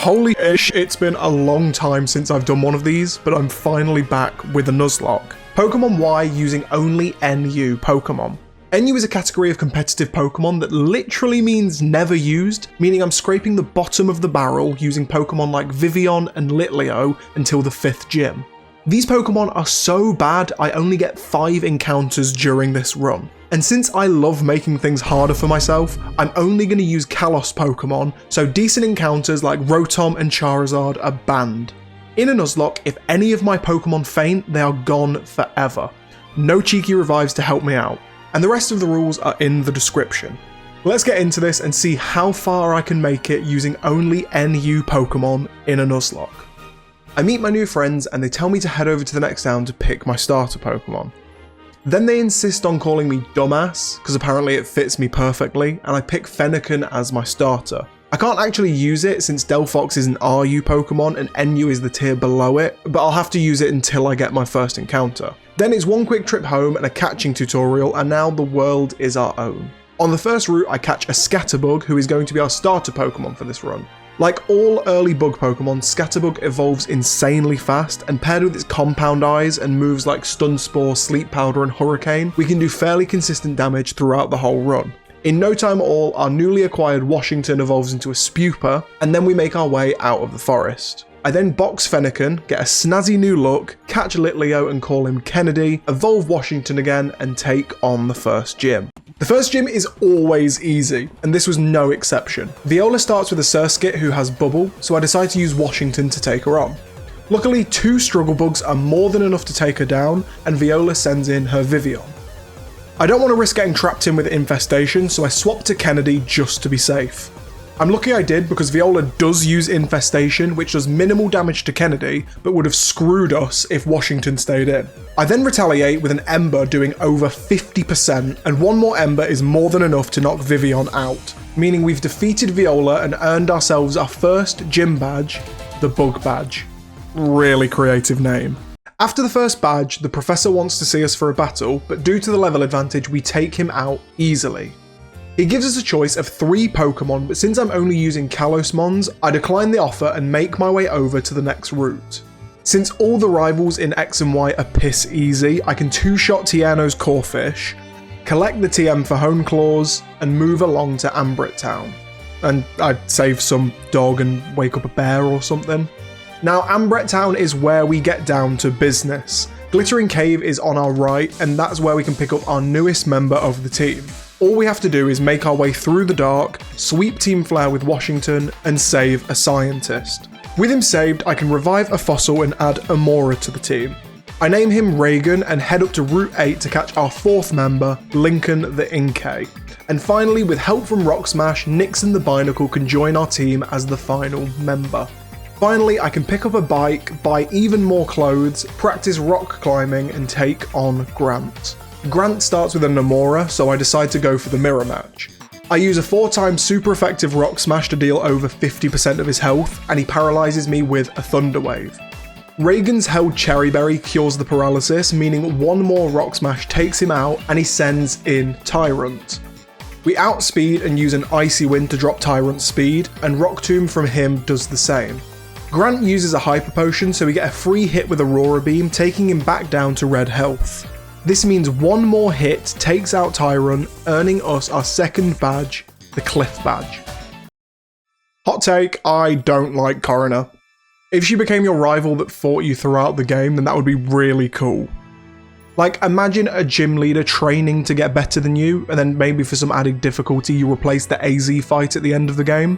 Holy ish, it's been a long time since I've done one of these, but I'm finally back with a Nuzlocke. Pokemon Y using only NU Pokémon. NU is a category of competitive Pokemon that literally means never used, meaning I'm scraping the bottom of the barrel using Pokemon like Vivillon and Litleo until the 5th gym. These Pokemon are so bad I only get 5 encounters during this run. And since I love making things harder for myself, I'm only going to use Kalos Pokemon, so decent encounters like Rotom and Charizard are banned. In a Nuzlocke, if any of my Pokemon faint, they are gone forever. No cheeky revives to help me out. And the rest of the rules are in the description. Let's get into this and see how far I can make it using only NU Pokemon in a Nuzlocke. I meet my new friends and they tell me to head over to the next town to pick my starter Pokemon. Then they insist on calling me dumbass, because apparently it fits me perfectly, and I pick Fennekin as my starter. I can't actually use it since Delphox is an RU Pokemon and NU is the tier below it, but I'll have to use it until I get my first encounter. Then it's one quick trip home and a catching tutorial, and now the world is our own. On the first route I catch a Scatterbug, who is going to be our starter Pokemon for this run. Like all early bug Pokemon, Scatterbug evolves insanely fast, and paired with its compound eyes and moves like Stun Spore, Sleep Powder and Hurricane, we can do fairly consistent damage throughout the whole run. In no time at all, our newly acquired Washington evolves into a Spuper, and then we make our way out of the forest. I then box Fennekin, get a snazzy new look, catch Litleo and call him Kennedy, evolve Washington again, and take on the first gym. The first gym is always easy, and this was no exception. Viola starts with a Surskit who has Bubble, so I decide to use Washington to take her on. Luckily, 2 Struggle Bugs are more than enough to take her down, and Viola sends in her Vivillon. I don't want to risk getting trapped in with Infestation, so I swap to Kennedy just to be safe. I'm lucky I did because Viola does use Infestation, which does minimal damage to Kennedy, but would have screwed us if Washington stayed in. I then retaliate with an Ember doing over 50%, and one more Ember is more than enough to knock Vivillon out, meaning we've defeated Viola and earned ourselves our first gym badge, the Bug Badge. Really creative name. After the first badge, the professor wants to see us for a battle, but due to the level advantage, we take him out easily. He gives us a choice of 3 Pokemon, but since I'm only using Kalosmons, I decline the offer and make my way over to the next route. Since all the rivals in X and Y are piss easy, I can 2-shot Tiano's Corphish, collect the TM for Hone Claws, and move along to Ambrit Town. And I'd save some dog and wake up a bear or something. Now, Ambret Town is where we get down to business. Glittering Cave is on our right, and that's where we can pick up our newest member of the team. All we have to do is make our way through the dark, sweep Team Flare with Washington, and save a scientist. With him saved, I can revive a fossil and add Amora to the team. I name him Reagan and head up to Route 8 to catch our 4th member, Lincoln the Inkay. And finally, with help from Rock Smash, Nixon the Binacle can join our team as the final member. Finally, I can pick up a bike, buy even more clothes, practice rock climbing, and take on Grant. Grant starts with a Namora, so I decide to go for the mirror match. I use a 4-time super effective Rock Smash to deal over 50% of his health, and he paralyzes me with a Thunder Wave. Reagan's held Cherry Berry cures the paralysis, meaning one more Rock Smash takes him out, and he sends in Tyrant. We outspeed and use an Icy Wind to drop Tyrant's speed, and Rock Tomb from him does the same. Grant uses a Hyper Potion, so we get a free hit with Aurora Beam, taking him back down to red health. This means one more hit takes out Tyrant, earning us our 2nd badge, the Cliff Badge. Hot take, I don't like Coroner. If she became your rival that fought you throughout the game, then that would be really cool. Like, imagine a gym leader training to get better than you, and then maybe for some added difficulty you replace the AZ fight at the end of the game.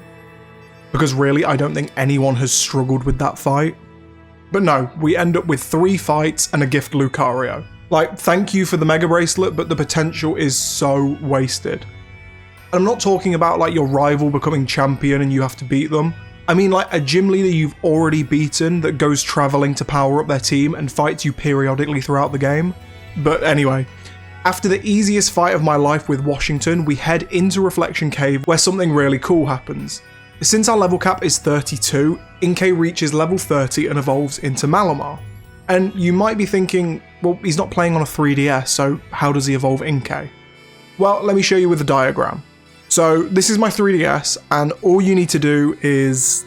Because really, I don't think anyone has struggled with that fight. But no, we end up with 3 fights and a gift Lucario. Like, thank you for the Mega Bracelet, but the potential is so wasted. And I'm not talking about like your rival becoming champion and you have to beat them. I mean like a gym leader you've already beaten that goes travelling to power up their team and fights you periodically throughout the game. But anyway, after the easiest fight of my life with Washington, we head into Reflection Cave where something really cool happens. Since our level cap is 32, Inkay reaches level 30 and evolves into Malamar. And you might be thinking, well, he's not playing on a 3DS, so how does he evolve Inkay? Well, let me show you with a diagram. So this is my 3DS, and all you need to do is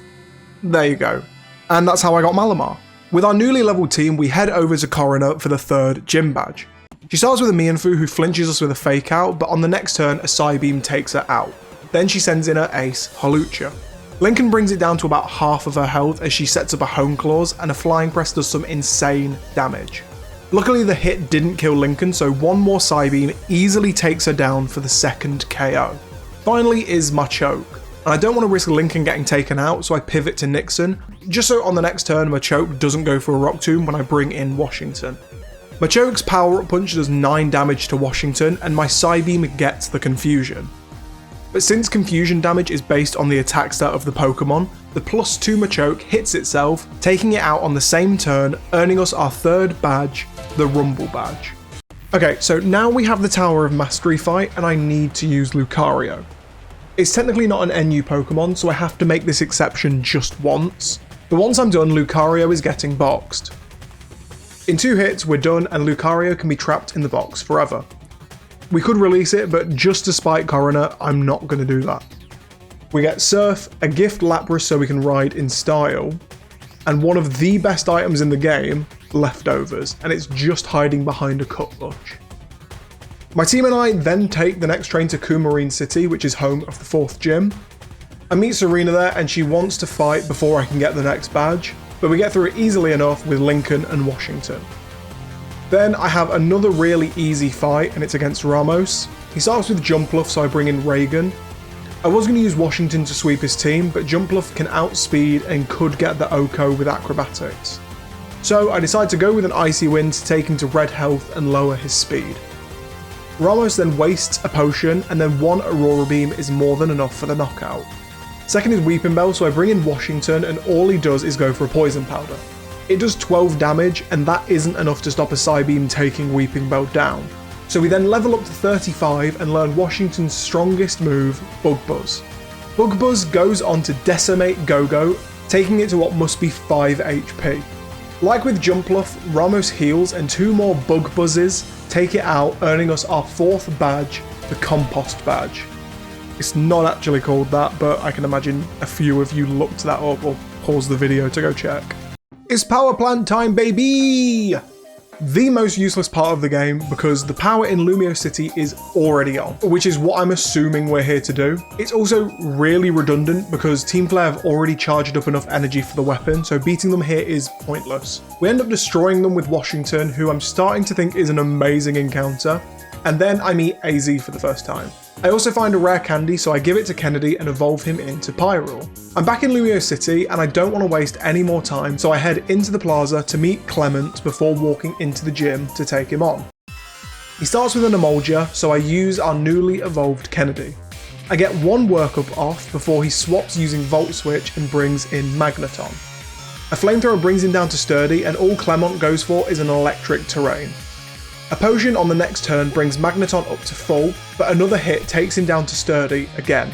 There you go. And that's how I got Malamar. With our newly leveled team, we head over to Coroner for the 3rd gym badge. She starts with a Mienfoo who flinches us with a fake out, but on the next turn, a Psybeam takes her out. Then she sends in her ace, Hawlucha. Lincoln brings it down to about half of her health as she sets up a Hone Claws, and a Flying Press does some insane damage. Luckily the hit didn't kill Lincoln, so one more Psybeam easily takes her down for the 2nd KO. Finally is Machoke, and I don't want to risk Lincoln getting taken out, so I pivot to Nixon, just so on the next turn Machoke doesn't go for a Rock Tomb when I bring in Washington. Machoke's Power Up Punch does 9 damage to Washington, and my Psybeam gets the Confusion. But since confusion damage is based on the attack stat of the Pokemon, the +2 Machoke hits itself, taking it out on the same turn, earning us our 3rd badge, the Rumble badge. Okay, so now we have the Tower of Mastery fight, and I need to use Lucario. It's technically not an NU Pokemon, so I have to make this exception just once, but once I'm done, Lucario is getting boxed. In 2 hits, we're done, and Lucario can be trapped in the box forever. We could release it, but just to spite Coroner, I'm not going to do that. We get Surf, a gift Lapras so we can ride in style, and one of the best items in the game, Leftovers, and it's just hiding behind a cut bush. My team and I then take the next train to Coumarine City, which is home of the 4th gym. I meet Serena there and she wants to fight before I can get the next badge, but we get through it easily enough with Lincoln and Washington. Then I have another really easy fight, and it's against Ramos. He starts with Jumpluff, so I bring in Reagan. I was going to use Washington to sweep his team, but Jumpluff can outspeed and could get the Oko with Acrobatics. So I decide to go with an Icy Wind to take him to red health and lower his speed. Ramos then wastes a potion, and then 1 Aurora Beam is more than enough for the knockout. Second is Weeping Bell, so I bring in Washington, and all he does is go for a Poison Powder. It does 12 damage, and that isn't enough to stop a Psybeam taking Weeping Bell down. So we then level up to 35 and learn Washington's strongest move, Bug Buzz. Bug Buzz goes on to decimate Go-Go, taking it to what must be 5 HP. Like with Jumpluff, Ramos heals and 2 more Bug Buzzes take it out, earning us our 4th badge, the Compost badge. It's not actually called that, but I can imagine a few of you looked that up or paused the video to go check. It's power plant time, baby! The most useless part of the game because the power in Lumio City is already on, which is what I'm assuming we're here to do. It's also really redundant because Team Flare have already charged up enough energy for the weapon, so beating them here is pointless. We end up destroying them with Washington, who I'm starting to think is an amazing encounter, and then I meet AZ for the first time. I also find a rare candy, so I give it to Kennedy and evolve him into Pyroar. I'm back in Lumio City and I don't want to waste any more time, so I head into the plaza to meet Clement before walking into the gym to take him on. He starts with an Emolga, so I use our newly evolved Kennedy. I get 1 workup off before he swaps using Volt Switch and brings in Magneton. A Flamethrower brings him down to Sturdy, and all Clement goes for is an electric terrain. A potion on the next turn brings Magneton up to full, but another hit takes him down to Sturdy again.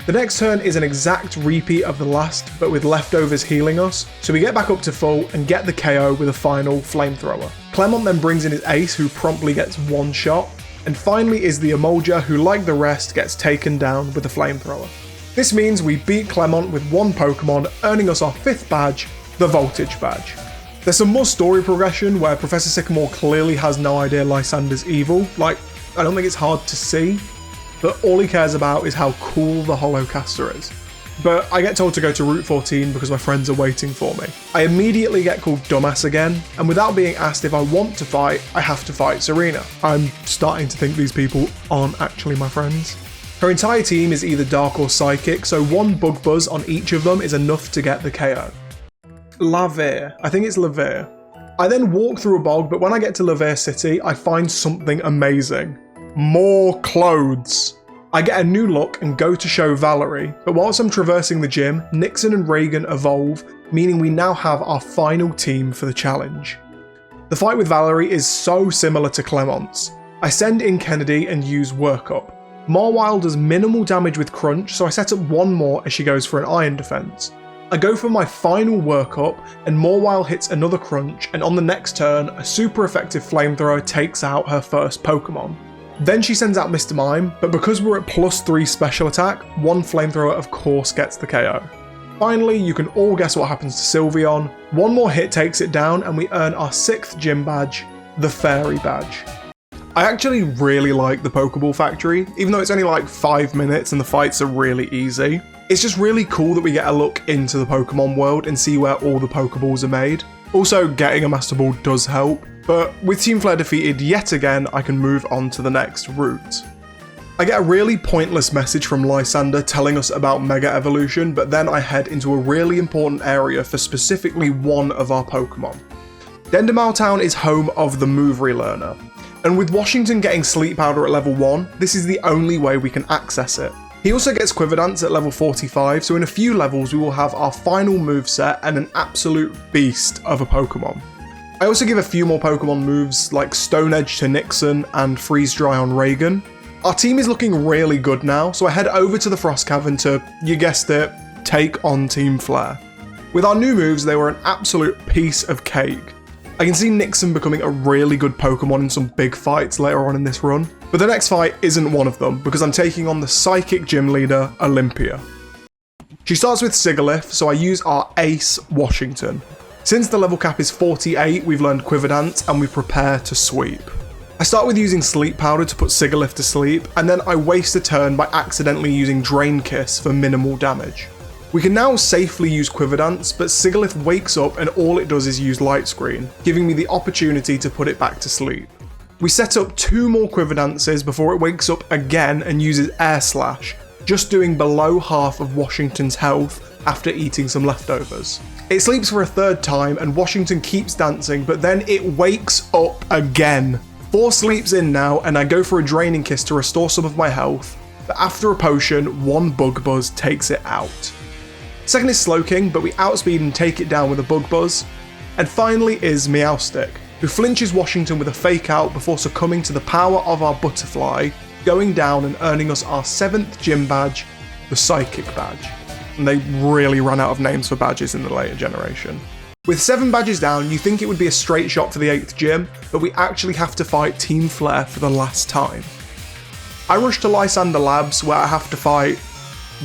The next turn is an exact repeat of the last, but with Leftovers healing us, so we get back up to full and get the KO with a final Flamethrower. Clement then brings in his ace, who promptly gets 1 shot, and finally is the Emolga, who like the rest gets taken down with a Flamethrower. This means we beat Clement with 1 Pokemon, earning us our 5th badge, the Voltage badge. There's some more story progression where Professor Sycamore clearly has no idea Lysander's evil. Like, I don't think it's hard to see, but all he cares about is how cool the Holocaster is. But I get told to go to Route 14 because my friends are waiting for me. I immediately get called dumbass again, and without being asked if I want to fight, I have to fight Serena. I'm starting to think these people aren't actually my friends. Her entire team is either Dark or Psychic, so 1 Bug Buzz on each of them is enough to get the KO. Laver. I think it's Laver. I then walk through a bog, but when I get to Laver City, I find something amazing. More clothes. I get a new look and go to show Valerie, but whilst I'm traversing the gym, Nixon and Reagan evolve, meaning we now have our final team for the challenge. The fight with Valerie is so similar to Clement's. I send in Kennedy and use Workup. Mawile does minimal damage with Crunch, so I set up 1 more as she goes for an Iron Defense. I go for my final Workup, and Mawile hits another Crunch, and on the next turn, a super effective Flamethrower takes out her first Pokemon. Then she sends out Mr. Mime, but because we're at +3 special attack, 1 Flamethrower of course gets the KO. Finally, you can all guess what happens to Sylveon. One more hit takes it down and we earn our 6th gym badge, the Fairy Badge. I actually really like the Pokeball Factory, even though it's only like 5 minutes and the fights are really easy. It's just really cool that we get a look into the Pokemon world and see where all the Pokeballs are made. Also, getting a Master Ball does help, but with Team Flare defeated yet again, I can move on to the next route. I get a really pointless message from Lysander telling us about Mega Evolution, but then I head into a really important area for specifically one of our Pokemon. Dendermau Town is home of the Move Relearner, and with Washington getting Sleep Powder at level 1, this is the only way we can access it. He also gets Quiver Dance at level 45, so in a few levels we will have our final moveset and an absolute beast of a Pokemon. I also give a few more Pokemon moves like Stone Edge to Nixon and Freeze Dry on Reagan. Our team is looking really good now, so I head over to the Frost Cavern to, you guessed it, take on Team Flare. With our new moves, they were an absolute piece of cake. I can see Nixon becoming a really good Pokemon in some big fights later on in this run, but the next fight isn't one of them because I'm taking on the Psychic Gym Leader, Olympia. She starts with Sigilyph, so I use our ace, Washington. Since the level cap is 48, we've learned Quiver Dance and we prepare to sweep. I start with using Sleep Powder to put Sigilyph to sleep, and then I waste a turn by accidentally using Drain Kiss for minimal damage. We can now safely use Quiver Dance, but Sigilyph wakes up and all it does is use Light Screen, giving me the opportunity to put it back to sleep. We set up 2 more Quiver Dances before it wakes up again and uses Air Slash, just doing below half of Washington's health after eating some leftovers. It sleeps for a 3rd time and Washington keeps dancing, but then it wakes up again. 4 sleeps in now, and I go for a Draining Kiss to restore some of my health, but after a potion, 1 Bug Buzz takes it out. Second is Slowking, but we outspeed and take it down with a Bug Buzz. And finally is Meowstic, who flinches Washington with a Fake Out before succumbing to the power of our Butterfly, going down and earning us our 7th gym badge, the Psychic Badge. And they really ran out of names for badges in the later generation. With 7 badges down, you think it would be a straight shot for the 8th gym, but we actually have to fight Team Flare for the last time. I rush to Lysander Labs, where I have to fight,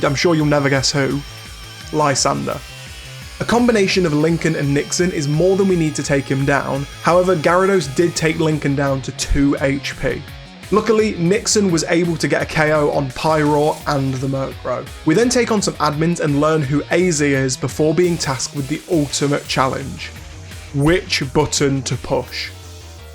I'm sure you'll never guess who, Lysander. A combination of Lincoln and Nixon is more than we need to take him down, however Gyarados did take Lincoln down to 2 HP. Luckily, Nixon was able to get a KO on Pyroar and the Murkrow. We then take on some admins and learn who AZ is before being tasked with the ultimate challenge. Which button to push?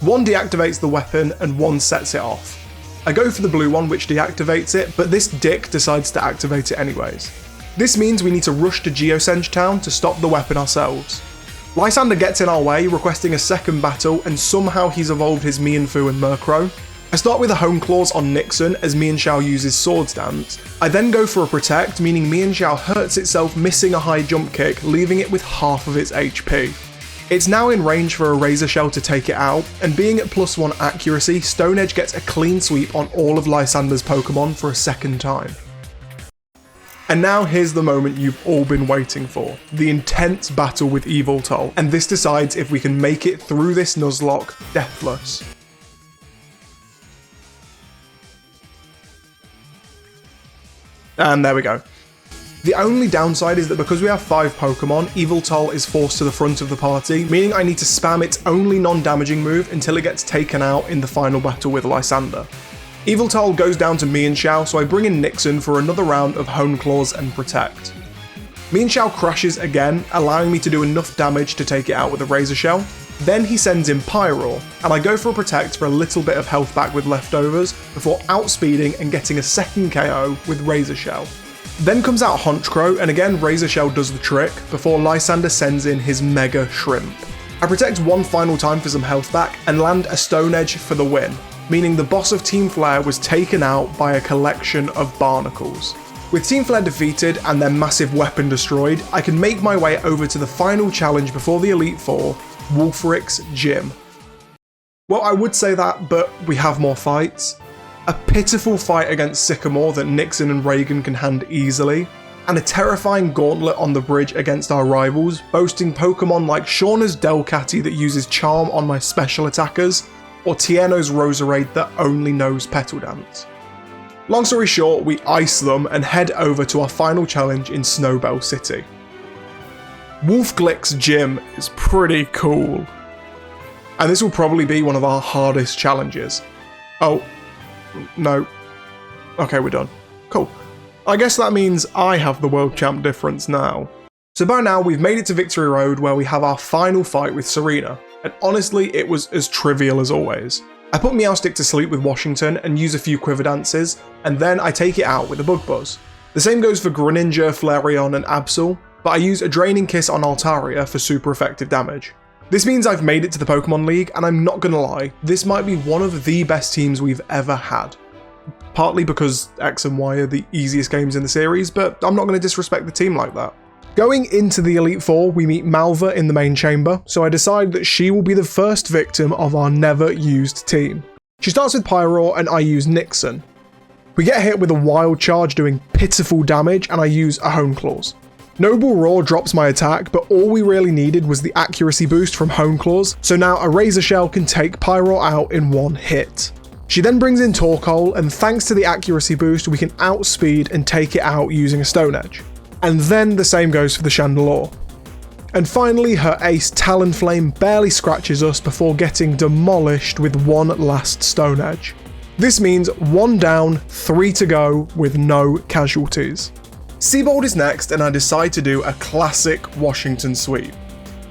1 deactivates the weapon and 1 sets it off. I go for the blue one which deactivates it, but this dick decides to activate it anyways. This means we need to rush to Geosenge Town to stop the weapon ourselves. Lysander gets in our way, requesting a second battle, and somehow he's evolved his Mienfoo and Murkrow. I start with a Hone Claws on Nixon as Mienshao uses Swords Dance. I then go for a Protect, meaning Mienshao hurts itself, missing a high jump kick, leaving it with half of its HP. It's now in range for a Razor Shell to take it out, and being at +1 accuracy, Stone Edge gets a clean sweep on all of Lysander's Pokemon for a 2nd time. And now here's the moment you've all been waiting for, the intense battle with Yveltal, and this decides if we can make it through this Nuzlocke deathless. And there we go. The only downside is that because we have 5 Pokemon, Yveltal is forced to the front of the party, meaning I need to spam its only non-damaging move until it gets taken out in the final battle with Lysander. Yveltal goes down to Mienshao, so I bring in Nixon for another round of Hone Claws and Protect. Mienshao crashes again, allowing me to do enough damage to take it out with a Razor Shell. Then he sends in Pyroar, and I go for a Protect for a little bit of health back with leftovers, before outspeeding and getting a 2nd KO with Razor Shell. Then comes out Honchkrow, and again Razor Shell does the trick, before Lysander sends in his Mega Shrimp. I Protect 1 final time for some health back, and land a Stone Edge for the win, meaning the boss of Team Flare was taken out by a collection of barnacles. With Team Flare defeated and their massive weapon destroyed, I can make my way over to the final challenge before the Elite Four, Wulfric's Gym. Well, I would say that, but we have more fights. A pitiful fight against Sycamore that Nixon and Reagan can hand easily, and a terrifying gauntlet on the bridge against our rivals, boasting Pokemon like Shauna's Delcatty that uses Charm on my special attackers, or Tierno's Roserade that only knows Petal Dance. Long story short, we ice them and head over to our final challenge in Snowbell City. Wolfglick's gym is pretty cool. And this will probably be one of our hardest challenges. Oh, no. Okay, we're done. Cool. I guess that means I have the world champ difference now. So by now we've made it to Victory Road where we have our final fight with Serena. And honestly, it was as trivial as always. I put Meowstic to sleep with Washington and use a few Quiver Dances, and then I take it out with a Bug Buzz. The same goes for Greninja, Flareon and Absol, but I use a Draining Kiss on Altaria for super effective damage. This means I've made it to the Pokemon League, and I'm not gonna lie, this might be one of the best teams we've ever had. Partly because X and Y are the easiest games in the series, but I'm not gonna disrespect the team like that. Going into the Elite Four, we meet Malva in the main chamber, so I decide that she will be the first victim of our never used team. She starts with Pyroar and I use Nixon. We get hit with a Wild Charge doing pitiful damage and I use a Hone Claws. Noble Roar drops my attack, but all we really needed was the accuracy boost from Hone Claws, so now a Razor Shell can take Pyroar out in one hit. She then brings in Torkoal, and thanks to the accuracy boost we can outspeed and take it out using a Stone Edge. And then the same goes for the Chandelure. And finally, her ace Talonflame barely scratches us before getting demolished with one last Stone Edge. This means 1 down, 3 to go with no casualties. Seabold is next, and I decide to do a classic Washington sweep.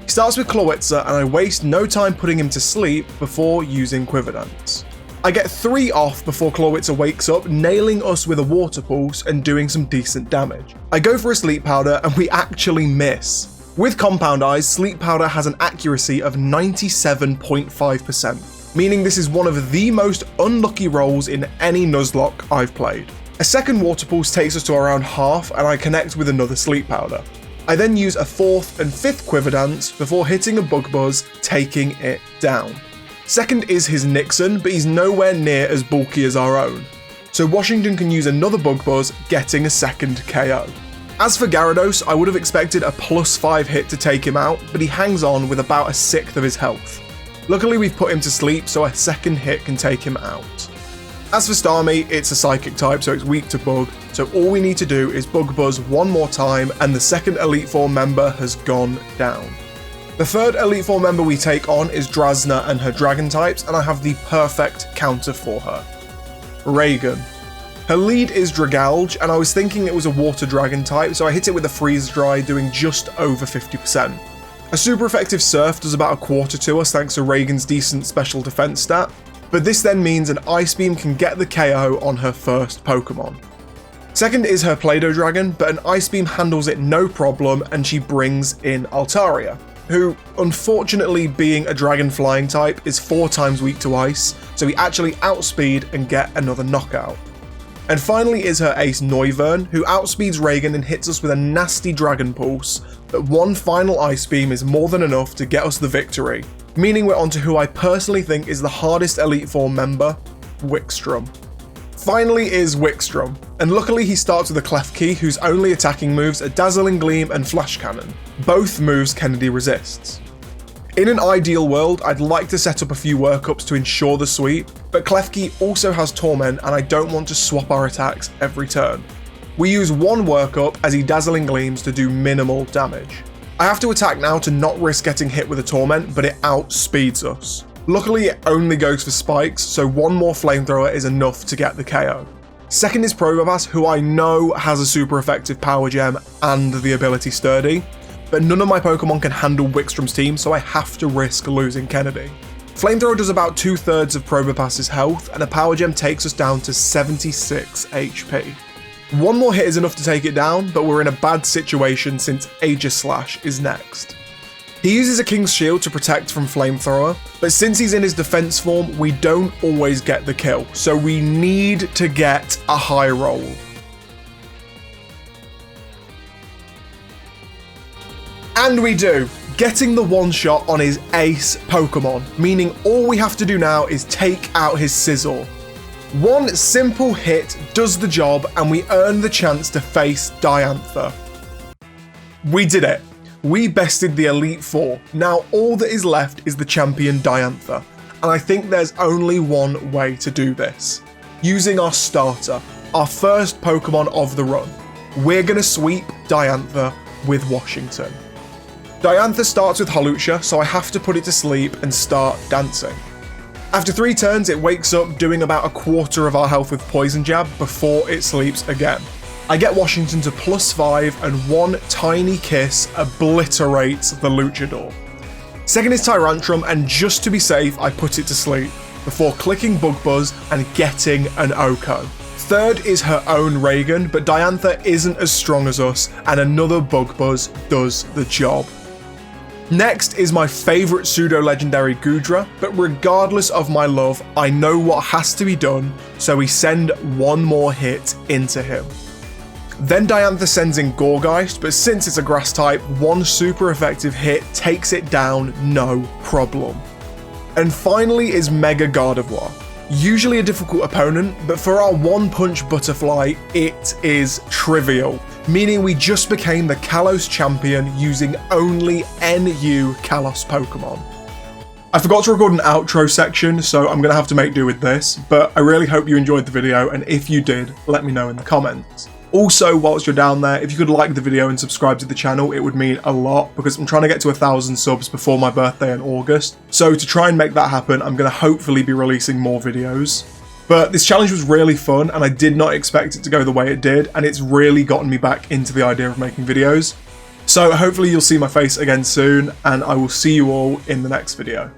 He starts with Clawitzer and I waste no time putting him to sleep before using Quiver Dance. I get 3 off before Clawitzer wakes up, nailing us with a Water Pulse and doing some decent damage. I go for a Sleep Powder and we actually miss. With Compound Eyes, Sleep Powder has an accuracy of 97.5%, meaning this is one of the most unlucky rolls in any Nuzlocke I've played. A second Water Pulse takes us to around half and I connect with another Sleep Powder. I then use a 4th and 5th Quiver Dance before hitting a Bug Buzz, taking it down. Second is his Nixon, but he's nowhere near as bulky as our own. So Washington can use another Bug Buzz, getting a second KO. As for Gyarados, I would have expected a +5 hit to take him out, but he hangs on with about 1/6 of his health. Luckily we've put him to sleep, so a second hit can take him out. As for Starmie, it's a Psychic type, so it's weak to Bug, so all we need to do is Bug Buzz one more time and the second Elite Four member has gone down. The third Elite Four member we take on is Drasna and her Dragon types, and I have the perfect counter for her. Reagan. Her lead is Dragalge, and I was thinking it was a Water Dragon type, so I hit it with a Freeze Dry, doing just over 50%. A super effective Surf does about a quarter to us thanks to Reagan's decent special defense stat, but this then means an Ice Beam can get the KO on her first Pokemon. Second is her Play-Doh Dragon, but an Ice Beam handles it no problem and she brings in Altaria, who, unfortunately being a Dragon Flying type, is 4 times weak to Ice, so we actually outspeed and get another knockout. And finally is her ace Noivern, who outspeeds Reagan and hits us with a nasty Dragon Pulse, but one final Ice Beam is more than enough to get us the victory, meaning we're on to who I personally think is the hardest Elite Four member, Wickstrom. Finally is Wickstrom, and luckily he starts with a Klefki whose only attacking moves are Dazzling Gleam and Flash Cannon, both moves Kennedy resists. In an ideal world, I'd like to set up a few workups to ensure the sweep, but Klefki also has Torment and I don't want to swap our attacks every turn. We use one workup as he Dazzling Gleams to do minimal damage. I have to attack now to not risk getting hit with a Torment, but it outspeeds us. Luckily it only goes for spikes, so one more Flamethrower is enough to get the KO. Second is Probopass, who I know has a super effective Power Gem and the ability Sturdy, but none of my Pokemon can handle Wickstrom's team, so I have to risk losing Kennedy. Flamethrower does about 2/3 of Probopass's health, and a Power Gem takes us down to 76 HP. One more hit is enough to take it down, but we're in a bad situation since Aegislash is next. He uses a King's Shield to protect from Flamethrower, but since he's in his defense form, we don't always get the kill, so we need to get a high roll. And we do, getting the one shot on his ace Pokemon, meaning all we have to do now is take out his Scizor. One simple hit does the job and we earn the chance to face Diantha. We did it. We bested the Elite Four. Now all that is left is the champion Diantha, and I think there's only one way to do this. Using our starter, our first Pokemon of the run. We're gonna sweep Diantha with Washington. Diantha starts with Hawlucha, so I have to put it to sleep and start dancing. After 3 turns, it wakes up doing about a quarter of our health with Poison Jab before it sleeps again. I get Washington to +5 and one tiny kiss obliterates the Luchador. Second is Tyrantrum, and just to be safe, I put it to sleep before clicking Bug Buzz and getting an Oko. Third is her own Reagan, but Diantha isn't as strong as us, and another Bug Buzz does the job. Next is my favourite pseudo-legendary Goodra, but regardless of my love, I know what has to be done, so we send one more hit into him. Then Diantha sends in Gourgeist, but since it's a grass type, one super effective hit takes it down no problem. And finally is Mega Gardevoir. Usually a difficult opponent, but for our one-punch Butterfly, it is trivial, meaning we just became the Kalos champion using only NU Kalos Pokemon. I forgot to record an outro section, so I'm going to have to make do with this, but I really hope you enjoyed the video, and if you did, let me know in the comments. Also, whilst you're down there, if you could like the video and subscribe to the channel, it would mean a lot, because I'm trying to get to 1,000 subs before my birthday in August. So to try and make that happen, I'm going to hopefully be releasing more videos. But this challenge was really fun, and I did not expect it to go the way it did, and it's really gotten me back into the idea of making videos. So hopefully you'll see my face again soon, and I will see you all in the next video.